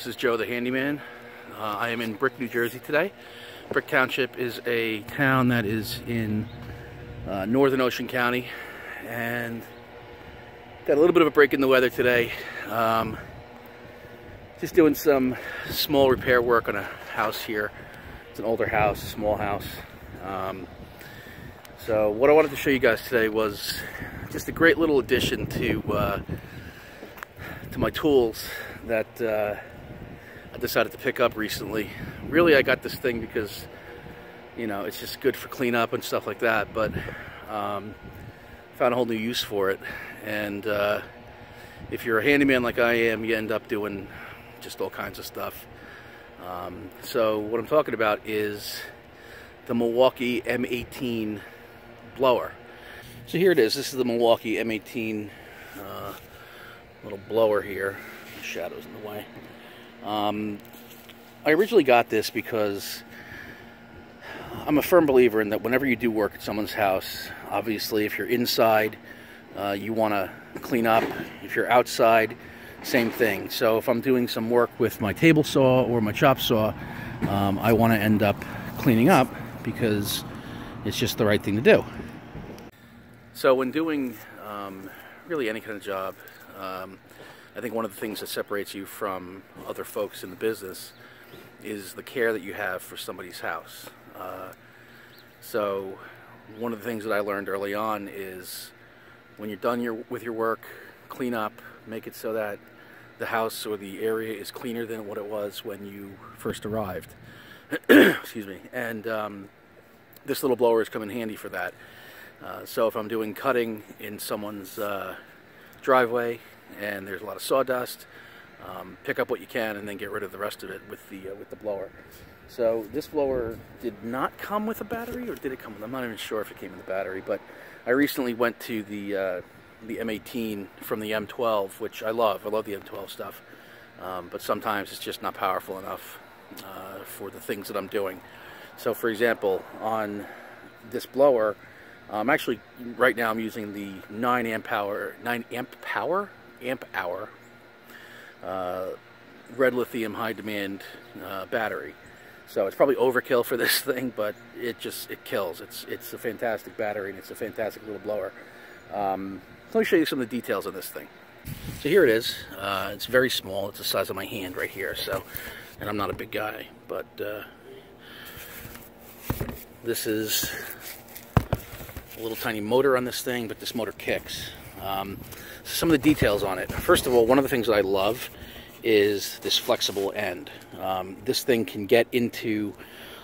this is Joe the Handyman. I am in Brick, New Jersey today. Brick Township is a town that is in northern Ocean County, and got a little bit of a break in the weather today. Just doing some small repair work on a house here. It's an older house, a small house. So what I wanted to show you guys today was just a great little addition to my tools that I decided to pick up recently. Really, I got this thing because, you know, it's just good for cleanup and stuff like that, but found a whole new use for it. And if you're a handyman like I am, you end up doing just all kinds of stuff. So what I'm talking about is the Milwaukee M18 Blower. So here it is. This is the Milwaukee M18 little blower here. The shadow's in the way. I originally got this because I'm a firm believer in that whenever you do work at someone's house, obviously if you're inside, you want to clean up. If you're outside, same thing. So if I'm doing some work with my table saw or my chop saw, I want to end up cleaning up because it's just the right thing to do. So when doing really any kind of job, I think one of the things that separates you from other folks in the business is the care that you have for somebody's house. So one of the things that I learned early on is when you're done with your work, clean up, make it so that the house or the area is cleaner than what it was when you first arrived. Excuse me. And this little blower has come in handy for that. So if I'm doing cutting in someone's driveway and there's a lot of sawdust, pick up what you can and then get rid of the rest of it with the blower. So this blower did not come with a battery, or did it come with? I'm not even sure if it came with a battery, but I recently went to the M18 from the M12, which I love. I love the M12 stuff, but sometimes it's just not powerful enough for the things that I'm doing. So for example, on this blower, actually right now I'm using the 9 amp hour red lithium high demand battery. So it's probably overkill for this thing, but it kills. It's a fantastic battery, and it's a fantastic little blower. Let me show you some of the details on this thing. So here it is. It's very small. It's the size of my hand right here. So, and I'm not a big guy, but this is a little tiny motor on this thing, but this motor kicks. Some of the details on it. First of all, one of the things that I love is this flexible end. This thing can get into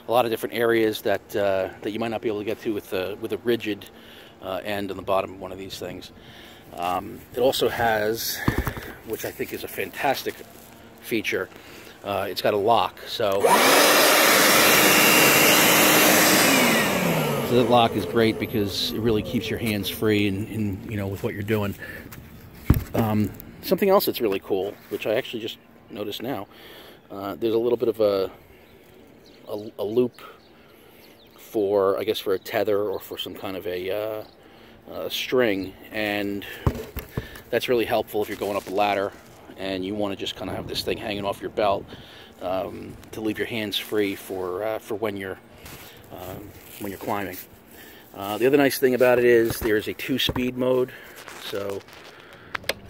a lot of different areas that that you might not be able to get to with a rigid end on the bottom of one of these things. It also has, which I think is a fantastic feature, it's got a lock. So that lock is great because it really keeps your hands free in you know, with what you're doing. Something else that's really cool, which I actually just noticed now, there's a little bit of a loop for, I guess, for a tether or for some kind of a string, and that's really helpful if you're going up a ladder and you want to just kind of have this thing hanging off your belt to leave your hands free for when you're climbing. The other nice thing about it is there's a 2-speed mode. So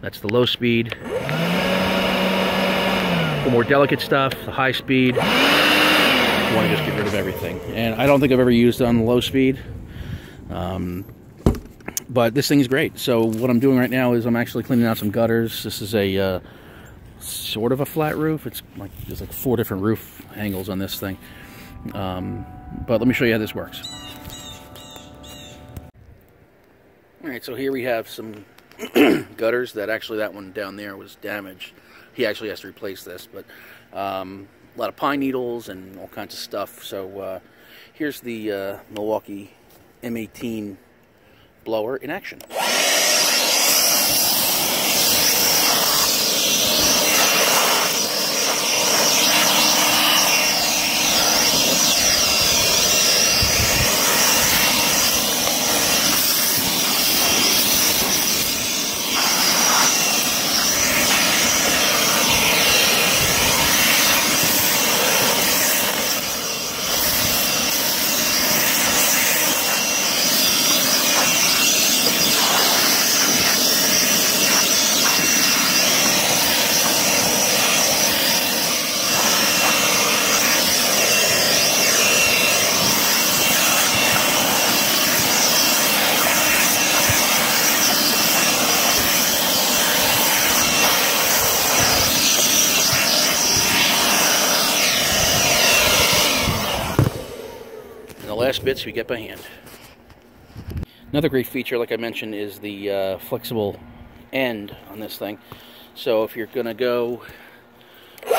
that's the low speed. The more delicate stuff, the high speed. You want to just get rid of everything. And I don't think I've ever used it on the low speed. But this thing is great. So what I'm doing right now is I'm actually cleaning out some gutters. This is a sort of a flat roof. It's like there's like 4 different roof angles on this thing. But let me show you how this works. Alright, so here we have some gutters that one down there was damaged. He actually has to replace this, but a lot of pine needles and all kinds of stuff. So here's the Milwaukee M18 blower in action. last bits we get by hand. Another great feature, like I mentioned, is the flexible end on this thing. So if you're going to go clean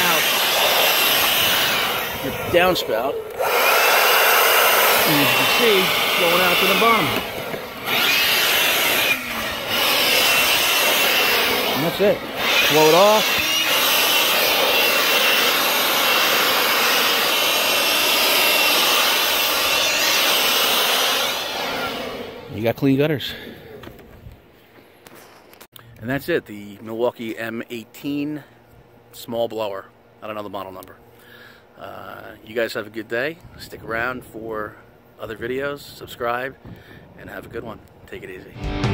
out your downspout, and as you can see, it's going out to the bottom. And that's it. Blow it off. You got clean gutters. And that's it, the Milwaukee M18 small blower. I don't know the model number. You guys have a good day. Stick around for other videos, subscribe, and have a good one. Take it easy.